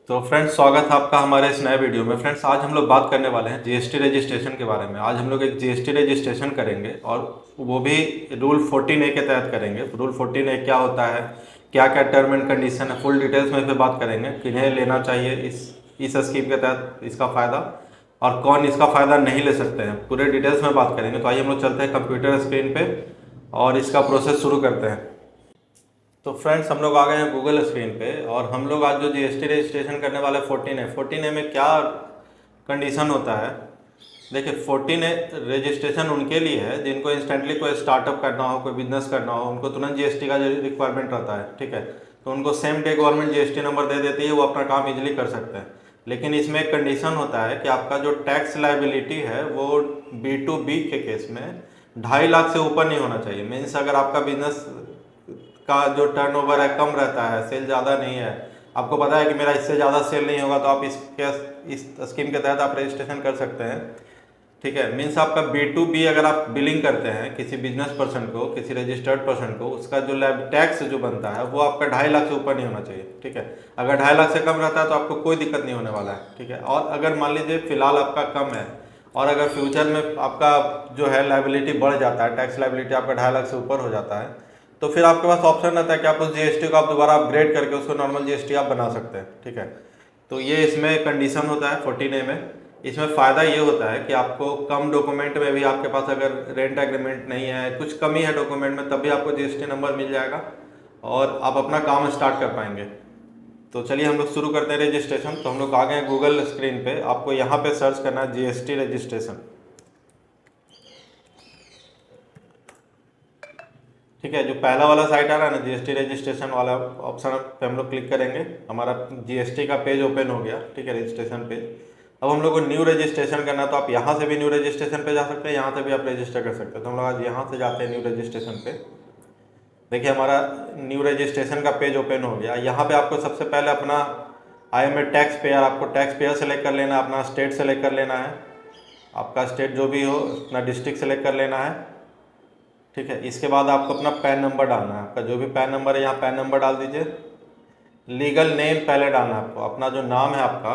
तो फ्रेंड्स, स्वागत है आपका हमारे इस नए वीडियो में। फ्रेंड्स, आज हम लोग बात करने वाले हैं जीएसटी रजिस्ट्रेशन के बारे में। आज हम लोग एक जीएसटी रजिस्ट्रेशन करेंगे और वो भी रूल 14A के तहत करेंगे। रूल 14A क्या होता है, क्या क्या टर्म एंड कंडीशन है, फुल डिटेल्स में इस पर बात करेंगे। किन्हें लेना चाहिए इस स्कीम के तहत इसका फ़ायदा, और कौन इसका फ़ायदा नहीं ले सकते हैं, पूरे डिटेल्स में बात करेंगे। तो आइए हम लोग चलते हैं कंप्यूटर स्क्रीन पे और इसका प्रोसेस शुरू करते हैं। तो फ्रेंड्स, हम लोग आ गए हैं गूगल स्क्रीन पे और हम लोग आज जो जीएसटी रजिस्ट्रेशन करने वाले 14A में क्या कंडीशन होता है। देखिए, 14A रजिस्ट्रेशन उनके लिए है जिनको इंस्टेंटली कोई स्टार्टअप करना हो, कोई बिजनेस करना हो, उनको तुरंत जीएसटी का रिक्वायरमेंट रहता है। ठीक है, तो उनको same day government GST number दे देती है, वो अपना काम इजीली कर सकते हैं। लेकिन इसमें एक कंडीशन होता है कि आपका जो टैक्स लाइबिलिटी है वो B2B के केस में 2.5 लाख से ऊपर नहीं होना चाहिए। मीन्स अगर आपका बिजनेस का जो टर्नओवर है कम रहता है, सेल ज़्यादा नहीं है, आपको पता है कि मेरा इससे ज़्यादा सेल नहीं होगा, तो आप इस स्कीम के तहत आप रजिस्ट्रेशन कर सकते हैं। ठीक है, मीन्स आपका B2B अगर आप बिलिंग करते हैं किसी बिजनेस पर्सन को, किसी रजिस्टर्ड पर्सन को, उसका जो लैब टैक्स जो बनता है वो आपका 2.5 लाख से ऊपर नहीं होना चाहिए। ठीक है, अगर 2.5 लाख से कम रहता है तो आपको कोई दिक्कत नहीं होने वाला है। ठीक है, और अगर मान लीजिए फिलहाल आपका कम है और अगर फ्यूचर में आपका जो है लाइबिलिटी बढ़ जाता है, टैक्स लाइबिलिटी आपका 2.5 लाख से ऊपर हो जाता है, तो फिर आपके पास ऑप्शन रहता है कि आप उस जीएसटी को आप दोबारा अपग्रेड करके उसको नॉर्मल जीएसटी आप बना सकते हैं। ठीक है, तो ये इसमें कंडीशन होता है 14A में। इसमें फ़ायदा ये होता है कि आपको कम डॉक्यूमेंट में भी, आपके पास अगर रेंट एग्रीमेंट नहीं है, कुछ कमी है डॉक्यूमेंट में, तब भी आपको जीएसटी नंबर मिल जाएगा और आप अपना काम स्टार्ट कर पाएंगे। तो चलिए हम लोग शुरू करते हैं रजिस्ट्रेशन। तो हम लोग आ गए हैं गूगल स्क्रीन पे। आपको यहाँ पे सर्च करना है जीएसटी रजिस्ट्रेशन। ठीक है, जो पहला वाला साइट आ रहा है ना, जीएसटी रजिस्ट्रेशन वाला ऑप्शन पे हम लोग क्लिक करेंगे। हमारा जीएसटी का पेज ओपन हो गया। ठीक है, रजिस्ट्रेशन पेज। अब हम लोग को न्यू रजिस्ट्रेशन करना है, तो आप यहाँ से भी न्यू रजिस्ट्रेशन पे जा सकते हैं, यहाँ से भी आप रजिस्टर कर सकते हैं। तो हम लोग आज यहाँ से जाते हैं न्यू रजिस्ट्रेशन पे। देखिए, हमारा न्यू रजिस्ट्रेशन का पेज ओपन हो गया। यहाँ पे आपको सबसे पहले अपना I am a tax payer, आपको टैक्स पेयर सेलेक्ट कर लेना है, अपना स्टेट सेलेक्ट कर लेना है, आपका स्टेट जो भी हो, अपना डिस्ट्रिक्ट सेलेक्ट कर लेना है। ठीक है, इसके बाद आपको अपना पैन नंबर डालना है। आपका जो भी पैन नंबर है यहाँ पैन नंबर डाल दीजिए। लीगल नेम पहले डालना है आपको, अपना जो नाम है आपका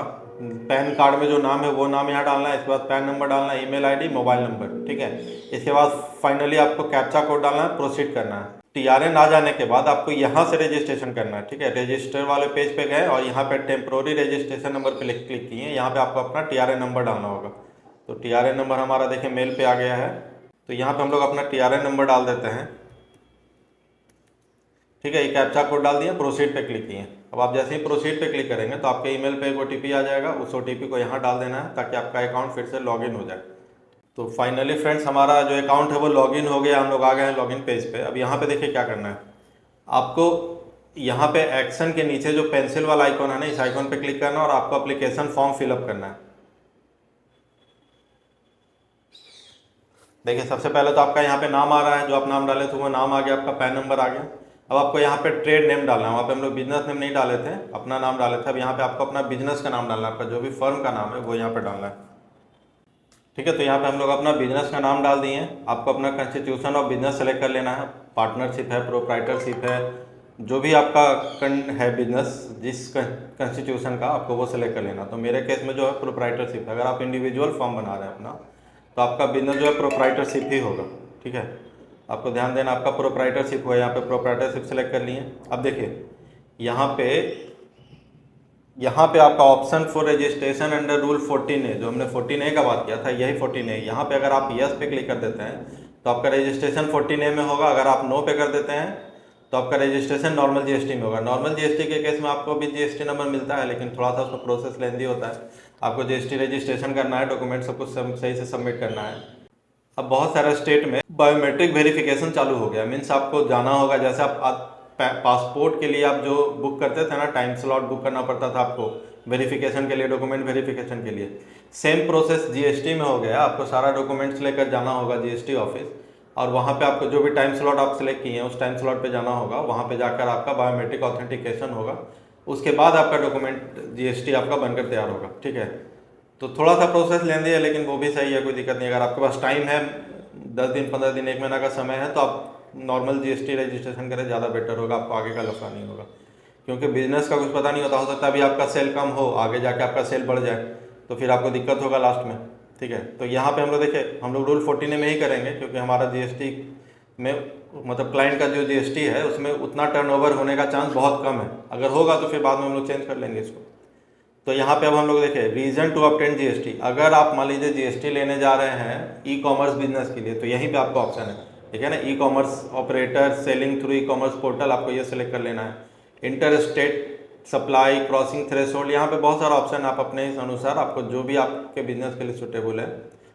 पैन कार्ड में जो नाम है वो नाम यहाँ डालना है। इसके बाद पैन नंबर डालना है, ईमेल आईडी, मोबाइल नंबर। ठीक है, इसके बाद फाइनली आपको कैप्चा कोड डालना है, प्रोसीड करना है। टीआरएन आ जाने के बाद आपको यहाँ से रजिस्ट्रेशन करना है। ठीक है, रजिस्टर वाले पेज पे गए और यहाँ पे टेम्प्रोरी रजिस्ट्रेशन नंबर पे क्लिक किए। यहाँ पे आपको अपना टीआरएन नंबर डालना होगा। तो टीआरएन नंबर हमारा देखिए मेल पे आ गया है। तो यहाँ पे हम लोग अपना टीआरएन नंबर डाल देते हैं। ठीक है, ये कैप्चा कोड डाल दिया, प्रोसीड पे क्लिक किए। अब आप जैसे ही प्रोसीड पे क्लिक करेंगे तो आपके ईमेल पे एक ओटीपी आ जाएगा। उस ओटीपी को यहाँ डाल देना है ताकि आपका अकाउंट फिर से लॉगिन हो जाए। तो फाइनली फ्रेंड्स, हमारा जो अकाउंट है वो लॉगिन हो गया। हम लोग आ गए हैं लॉगिन पेज पे। अब यहाँ पे देखिए क्या करना है आपको। यहाँ पे एक्शन के नीचे जो पेंसिल वाला आइकॉन है ना, इस आइकॉन पे क्लिक करना और आपको अप्लीकेशन फॉर्म फिलअप करना है। देखिए, सबसे पहले तो आपका यहाँ पे नाम आ रहा है, जो आप नाम डाले थे वो नाम आ गया, आपका पैन नंबर आ गया। अब आपको यहाँ पे ट्रेड नेम डालना है। वहाँ पे हम लोग बिजनेस नेम नहीं डाले थे, अपना नाम डाले थे। अब यहाँ पे आपको अपना बिजनेस का नाम डालना है, आपका जो भी फर्म का नाम है वो यहाँ पे डालना है। ठीक है, तो यहाँ पे हम लोग अपना बिजनेस का नाम डाल दिए हैं। आपको अपना कंस्टिट्यूशन ऑफ बिजनेस सेलेक्ट कर लेना है, पार्टनरशिप है, प्रोप्राइटरशिप है, जो भी आपका है बिजनेस, जिस कंस्टिट्यूशन का, आपको वो सेलेक्ट कर लेना। तो मेरे केस में जो है प्रोप्राइटरशिप है। अगर आप इंडिविजुअल फॉर्म बना रहे हैं अपना, तो आपका बिजनेस जो है प्रोप्राइटरशिप ही होगा। ठीक है, आपको ध्यान देना, आपका प्रोप्राइटरशिप हुआ। यहाँ पे प्रोप्राइटरशिप सेलेक्ट कर लिए। अब देखिए यहाँ पे आपका option for registration under rule 14A, जो हमने 14A का बात किया था, यही 14A। यहाँ पे अगर आप यस पे क्लिक कर देते हैं तो आपका रजिस्ट्रेशन 14A में होगा। अगर आप नो पे कर देते हैं तो आपका रजिस्ट्रेशन नॉर्मल जीएसटी में होगा। नॉर्मल जीएसटी के केस में आपको भी जीएसटी नंबर मिलता है, लेकिन थोड़ा सा उसका प्रोसेस लेंदी होता है। आपको जीएसटी रजिस्ट्रेशन करना है, डॉक्यूमेंट सब कुछ सही से सबमिट करना है। अब बहुत सारे स्टेट में बायोमेट्रिक वेरिफिकेशन चालू हो गया। मीन्स आपको जाना होगा, जैसे आप पासपोर्ट के लिए आप जो बुक करते थे ना, टाइम स्लॉट बुक करना पड़ता था आपको वेरिफिकेशन के लिए, डॉक्यूमेंट वेरिफिकेशन के लिए। सेम प्रोसेस जीएसटी में हो गया। आपको सारा डॉक्यूमेंट्स लेकर जाना होगा जीएसटी ऑफिस, और वहाँ पे आपको जो भी टाइम स्लॉट आप सिलेक्ट किए हैं उस टाइम स्लॉट पे जाना होगा। वहाँ पे जाकर आपका बायोमेट्रिक ऑथेंटिकेशन होगा। उसके बाद आपका डॉक्यूमेंट जीएसटी आपका बनकर तैयार होगा। ठीक है, तो थोड़ा सा प्रोसेस लेंदी है, लेकिन वो भी सही है, कोई दिक्कत नहीं। अगर आपके पास टाइम है, 10 दिन, 15 दिन, 1 महीना का समय है, तो आप नॉर्मल जीएसटी रजिस्ट्रेशन करें, ज़्यादा बेटर होगा, आपको आगे का लफड़ा नहीं होगा। क्योंकि बिजनेस का कुछ पता नहीं होता, हो सकता है अभी आपका सेल कम हो, आगे जाके आपका सेल बढ़ जाए, तो फिर आपको दिक्कत होगा लास्ट में। ठीक है, तो यहाँ पे हम लोग देखें, हम लोग रूल 14 में ही करेंगे, क्योंकि हमारा जीएसटी में मतलब क्लाइंट का जो जीएसटी है उसमें उतना टर्नओवर होने का चांस बहुत कम है। अगर होगा तो फिर बाद में हम लोग चेंज कर लेंगे इसको। तो यहाँ पे अब हम लोग देखें रीजन टू ऑब्टेन जीएसटी। अगर आप मान लीजिए जीएसटी लेने जा रहे हैं ई कॉमर्स बिजनेस के लिए, तो यहीं पे आपका ऑप्शन है, ठीक है ना, e commerce operator selling through e commerce portal, आपको ये सेलेक्ट कर लेना है। Inter state supply crossing threshold, यहाँ पे बहुत सारा ऑप्शन, आप अपने अनुसार आपको जो भी आपके बिजनेस के लिए सुटेबल है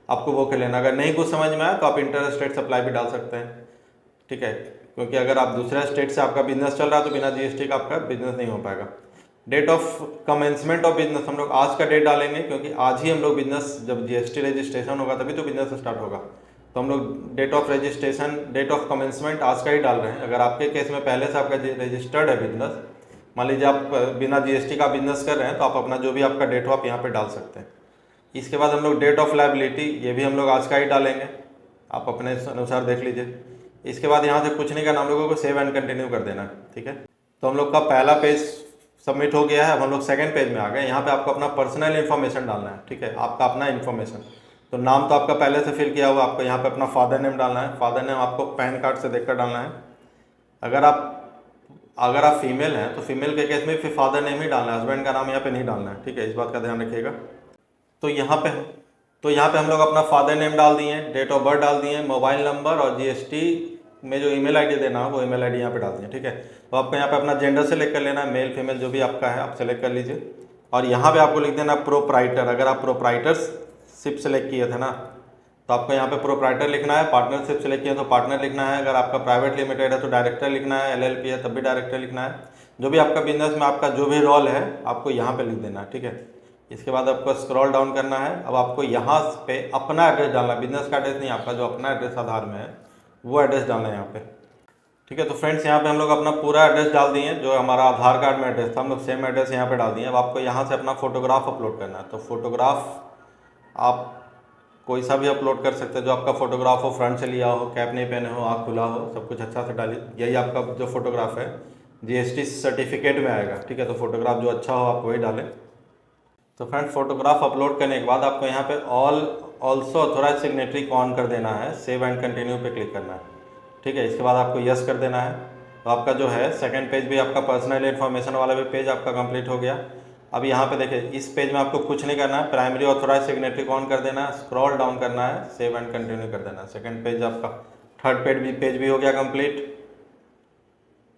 आपको वो कर लेना। अगर नहीं कुछ समझ में आया तो आप इंटर स्टेट सप्लाई भी डाल सकते हैं, ठीक है, क्योंकि अगर आप दूसरे स्टेट से आपका बिजनेस चल रहा है तो बिना जीएसटी का आपका बिजनेस नहीं हो पाएगा। Date of commencement of business, हम लोग आज का डेट डालेंगे, क्योंकि आज ही हम लोग बिजनेस, जब जीएसटी रजिस्ट्रेशन होगा तभी तो बिजनेस स्टार्ट होगा। तो हम लोग date of registration, date of commencement आज का ही डाल रहे हैं। अगर आपके केस में पहले से आपका रजिस्टर्ड है बिजनेस, मान लीजिए आप बिना जीएसटी का बिजनेस कर रहे हैं, तो आप अपना जो भी आपका डेट हो आप यहाँ पे डाल सकते हैं। इसके बाद हम लोग डेट ऑफ लायबिलिटी, ये भी हम लोग आज का ही डालेंगे, आप अपने अनुसार देख लीजिए। इसके बाद यहाँ से कुछ नहीं करना, हम लोगों को सेव एंड कंटिन्यू कर देना, ठीक है। तो हम लोग का पहला पेज सबमिट हो गया है। अब हम लोग सेकंड पेज में आ गए। यहाँ पे आपको अपना पर्सनल इन्फॉर्मेशन डालना है, ठीक है, आपका अपना इन्फॉर्मेशन। तो नाम तो आपका पहले से फिल किया हुआ, आपको यहाँ पे अपना फादर नेम डालना है। फादर नेम आपको पैन कार्ड से देखकर डालना है। अगर आप फीमेल हैं तो फीमेल के केस में फिर फादर नेम ही डालना है, हस्बैंड का नाम यहाँ पे नहीं डालना है, ठीक है, इस बात का ध्यान रखिएगा। तो यहाँ पे हम लोग अपना फादर नेम डाल दिए, डेट ऑफ बर्थ डाल दिए, मोबाइल नंबर और जीएसटी में जो ईमेल आईडी देना है वो ईमेल आईडी यहाँ पे डाल दिए, ठीक है। तो आपको यहाँ पे अपना जेंडर सेलेक्ट कर लेना है, मेल फीमेल जो भी आपका है आप सेलेक्ट कर लीजिए। और यहाँ पे आपको लिख देना प्रोप्राइटर। अगर आप प्रोप्राइटरशिप सेलेक्ट किए थे ना, तो आपको यहाँ पे प्रोप्राइटर लिखना है। पार्टनरशिप सेलेक्ट किया तो पार्टनर लिखना है। अगर आपका प्राइवेट लिमिटेड है तो डायरेक्टर लिखना है। एलएलपी है तब भी डायरेक्टर लिखना है। जो भी आपका बिजनेस में आपका जो भी रोल है आपको यहाँ पे लिख देना है, ठीक है। इसके बाद आपको स्क्रॉल डाउन करना है। अब आपको यहाँ पे अपना एड्रेस डालना है, बिजनेस का एड्रेस नहीं, आपका जो अपना एड्रेस आधार में है वो एड्रेस डालना है यहाँ पे, ठीक है। तो फ्रेंड्स यहाँ पे हम लोग अपना पूरा एड्रेस डाल दिए, जो हमारा आधार कार्ड में एड्रेस था हम लोग सेम एड्रेस यहाँ पे डाल दिए। अब आपको यहाँ से अपना फोटोग्राफ अपलोड करना है। तो फोटोग्राफ आप कोई सा भी अपलोड कर सकते हैं, जो आपका फोटोग्राफ हो, फ्रंट से लिया हो, कैप नहीं पहने हो, आँख खुला हो, सब कुछ अच्छा से डालिए। यही आपका जो फोटोग्राफ है जीएसटी सर्टिफिकेट में आएगा, ठीक है। तो फोटोग्राफ जो अच्छा हो आप वही डालें। तो फ्रेंड फोटोग्राफ अपलोड करने के बाद आपको यहाँ पे ऑल्सो ऑथोराइज सिग्नेटरी को ऑन कर देना है, सेव एंड कंटिन्यू पे क्लिक करना है, ठीक है। इसके बाद आपको यस कर देना है। तो आपका जो है सेकंड पेज भी आपका पर्सनल इन्फॉर्मेशन वाला भी पेज आपका कंप्लीट हो गया। अब यहाँ पे देखिए इस पेज में आपको कुछ नहीं करना है, प्राइमरी ऑथोराइज सिग्नेटरी को ऑन कर देना है, स्क्रॉल डाउन करना है, सेव एंड कंटिन्यू कर देना है। सेकंड पेज आपका, थर्ड पेज भी हो गया कंप्लीट।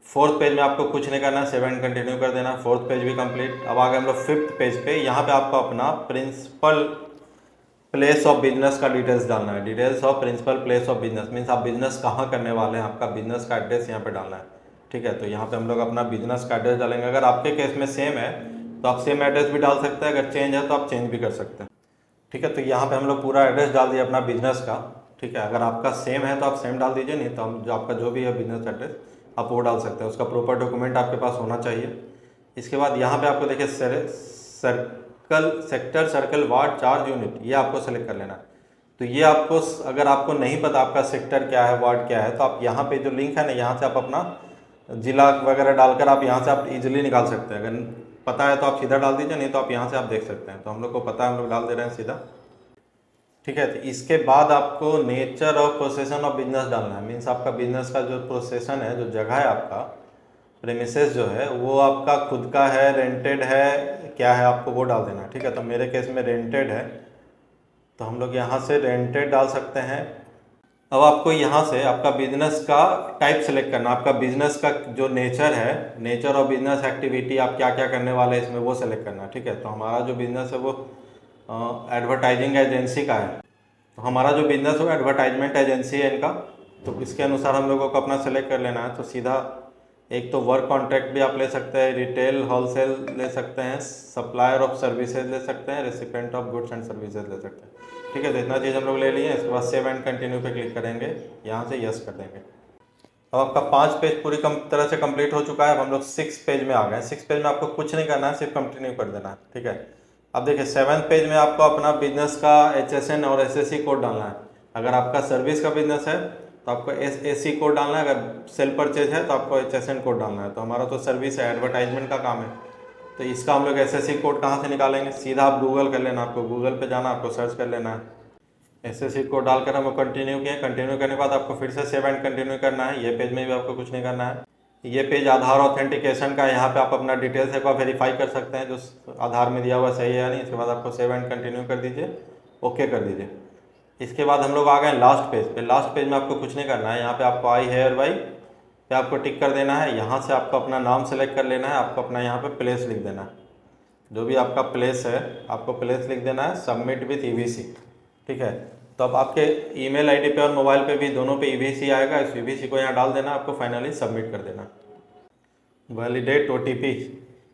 फोर्थ पेज में आपको कुछ नहीं करना है, सेव एंड कंटिन्यू कर देना, फोर्थ पेज भी कंप्लीट। अब आ गए हम लोग फिफ्थ पेज पे। यहाँ पे आपको अपना प्रिंसिपल प्लेस ऑफ बिजनेस का डिटेल्स डालना है। Details of principal place of business means आप बिजनेस कहाँ करने वाले हैं, आपका बिजनेस का एड्रेस यहाँ पे डालना है, ठीक है। तो यहाँ पे हम लोग अपना बिजनेस का एड्रेस डालेंगे। अगर आपके केस में सेम है तो आप सेम एड्रेस भी डाल सकते हैं, अगर चेंज है तो आप चेंज भी कर सकते हैं, ठीक है। तो यहाँ पे हम लोग पूरा एड्रेस डाल दिया अपना बिजनेस का, ठीक है। अगर आपका सेम है तो आप सेम डाल दीजिए, नहीं तो हम जो आपका जो भी है बिजनेस एड्रेस आप वो डाल सकते हैं। उसका प्रॉपर डॉक्यूमेंट आपके पास होना चाहिए। इसके बाद यहाँ पे आपको देखिए sector, circle, ward, charge, unit, ये आपको सेलेक्ट कर लेना है। तो ये आपको, अगर आपको नहीं पता आपका सेक्टर क्या है, वार्ड क्या है, तो आप यहाँ पे जो लिंक है ना, यहाँ से आप अपना जिला वगैरह डालकर आप यहाँ से आप इजीली निकाल सकते हैं। अगर पता है तो आप सीधा डाल दीजिए, नहीं तो आप यहाँ से आप देख सकते हैं। तो हम लोग को पता है, हम लोग डाल दे रहे हैं सीधा, ठीक है। तो इसके बाद आपको नेचर ऑफ प्रोसेसन ऑफ बिजनेस डालना है। मीन्स आपका बिजनेस का जो प्रोसेसन है, जो जगह है आपका प्रेमिसेस जो है वो आपका खुद का है, रेंटेड है, क्या है, आपको वो डाल देना है, ठीक है। तो मेरे केस में रेंटेड है, तो हम लोग यहाँ से रेंटेड डाल सकते हैं। अब आपको यहाँ से आपका बिजनेस का टाइप सेलेक्ट करना, आपका बिजनेस का जो नेचर है, नेचर ऑफ बिजनेस एक्टिविटी, आप क्या क्या करने वाले हैं इसमें वो सेलेक्ट करना, ठीक है। तो हमारा जो बिजनेस है वो एडवर्टाइजिंग एजेंसी का है। तो हमारा जो बिजनेस है वो एडवर्टाइजमेंट एजेंसी है इनका, तो इसके अनुसार हम लोगों को अपना सेलेक्ट कर लेना है। तो सीधा एक तो वर्क कॉन्ट्रैक्ट भी आप ले सकते हैं, रिटेल होलसेल ले सकते हैं, सप्लायर ऑफ सर्विसेज ले सकते हैं, recipient of goods and services ले सकते हैं, ठीक है। तो इतना चीज़ हम लोग ले लिए। इसके बाद सेव एंड कंटिन्यू पे क्लिक करेंगे, यहाँ से यस कर देंगे। अब आपका 5 पेज पूरी तरह से कंप्लीट हो चुका है। अब हम लोग 6 पेज में आ गए। 6 पेज में आपको कुछ नहीं करना है, सिर्फ कंटिन्यू कर देना है, ठीक है। अब देखिए 7th पेज में आपको अपना बिजनेस का HSN और SSC कोड डालना है। अगर आपका सर्विस का बिजनेस है तो तो आपको SAC कोड डालना है। अगर सेल परचेज है तो आपको HSN कोड डालना है। तो हमारा तो सर्विस है, एडवर्टाइजमेंट का काम है, तो इसका हम लोग SAC कोड कहाँ से निकालेंगे? सीधा आप गूगल कर लेना, आपको गूगल पे जाना, आपको सर्च कर लेना है। SAC कोड डालकर हम कंटिन्यू किए। कंटिन्यू करने के बाद आपको फिर से सेव एंड कंटिन्यू करना है। ये पेज में भी आपको कुछ नहीं करना है। ये पेज आधार ऑथेंटिकेशन का है। यहाँ पे आप अपना डिटेल्स एक बार वेरीफाई कर सकते हैं जो आधार में दिया हुआ सही है या नहीं। इसके बाद आपको सेव एंड कंटिन्यू कर दीजिए, ओके कर दीजिए। इसके बाद हम लोग आ गए लास्ट पेज पे। लास्ट पेज में आपको कुछ नहीं करना है। यहाँ पे आपको आई हेयर बाई पे आपको टिक कर देना है। यहाँ से आपको अपना नाम सेलेक्ट कर लेना है। आपको अपना यहाँ पे प्लेस लिख देना है, जो भी आपका प्लेस है आपको प्लेस लिख देना है। सबमिट विथ EVC, ठीक है। तो अब आपके ईमेल आईडी पे और मोबाइल पे भी दोनों पे EVC आएगा। इस EVC को यहाँ डाल देना, आपको फाइनली सबमिट कर देना। वैलिडेट OTP,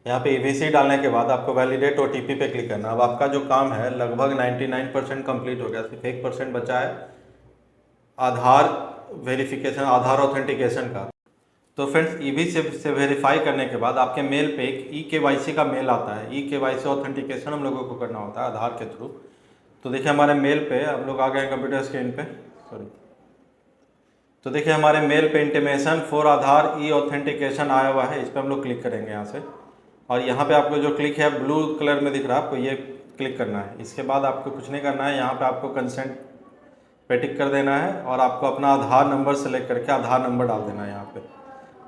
यहाँ पे EVC डालने के बाद आपको वैलिडेट OTP पे क्लिक करना। अब आपका जो काम है लगभग 99% कंप्लीट हो गया, सिर्फ 1% बचा है आधार वेरिफिकेशन, आधार ऑथेंटिकेशन का। तो फ्रेंड्स EVC से वेरीफाई करने के बाद आपके मेल पे एक eKYC का मेल आता है। eKYC ऑथेंटिकेशन हम लोगों को करना होता है आधार के थ्रू। तो देखिए हमारे मेल पे हम लोग आ गए हैं कंप्यूटर स्क्रीन पे, सॉरी। तो देखिए हमारे मेल पे इंटीमेशन फॉर आधार ऑथेंटिकेशन आया हुआ है। इस पर हम लोग क्लिक करेंगे यहाँ से, और यहाँ पे आपको जो क्लिक है ब्लू कलर में दिख रहा है, आपको ये क्लिक करना है। इसके बाद आपको कुछ नहीं करना है। यहाँ पे आपको कंसेंट पे टिक कर देना है और आपको अपना आधार नंबर सेलेक्ट करके आधार नंबर डाल देना है। यहाँ पे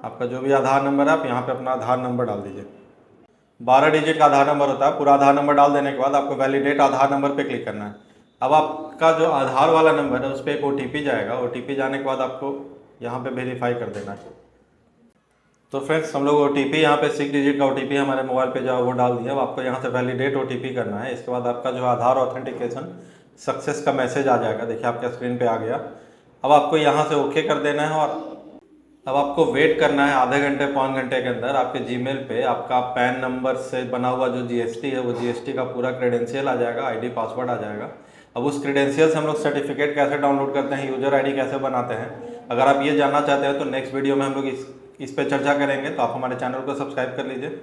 आपका जो भी आधार नंबर है आप यहाँ पे अपना आधार नंबर डाल दीजिए। 12 डिजिट का आधार नंबर होता है। पूरा आधार नंबर डाल देने के बाद आपको वैलिडेट आधार नंबर पे क्लिक करना है। अब आपका जो आधार वाला नंबर है उस पर एक OTP जाएगा। OTP जाने के बाद आपको यहाँ पे वेरीफाई कर देना है। तो फ्रेंड्स हम लोग OTP यहाँ पे 6 डिजिट का OTP हमारे मोबाइल पे जो वो डाल दिया। अब आपको यहाँ से वैलिडेट OTP करना है। इसके बाद आपका जो आधार ऑथेंटिकेशन सक्सेस का मैसेज आ जाएगा। देखिए आपके स्क्रीन पे आ गया। अब आपको यहाँ से ओके कर देना है, और अब आपको वेट करना है आधे घंटे 5 घंटे के अंदर आपके जीमेल पे आपका पैन नंबर से बना हुआ जो GST है वो GST का पूरा क्रेडेंशियल आ जाएगा, ID पासवर्ड आ जाएगा। अब उस क्रेडेंशियल से हम लोग सर्टिफिकेट कैसे डाउनलोड करते हैं, यूजर ID कैसे बनाते हैं, अगर आप ये जानना चाहते हैं तो नेक्स्ट वीडियो में हम लोग इस पे चर्चा करेंगे। तो आप हमारे चैनल को सब्सक्राइब कर लीजिए।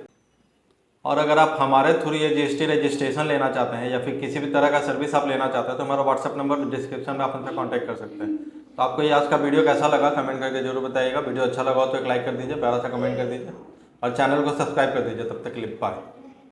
और अगर आप हमारे थ्रू ये GST रजिस्ट्रेशन लेना चाहते हैं या फिर किसी भी तरह का सर्विस आप लेना चाहते हैं तो हमारा व्हाट्सअप नंबर डिस्क्रिप्शन में आप हमसे कांटेक्ट कर सकते हैं। तो आपको ये आज का वीडियो कैसा लगा कमेंट करके जरूर बताइएगा। वीडियो अच्छा लगा हो तो एक लाइक कर दीजिए, प्यारा सा कमेंट कर दीजिए और चैनल को सब्सक्राइब कर दीजिए। तब तक के लिए बाय।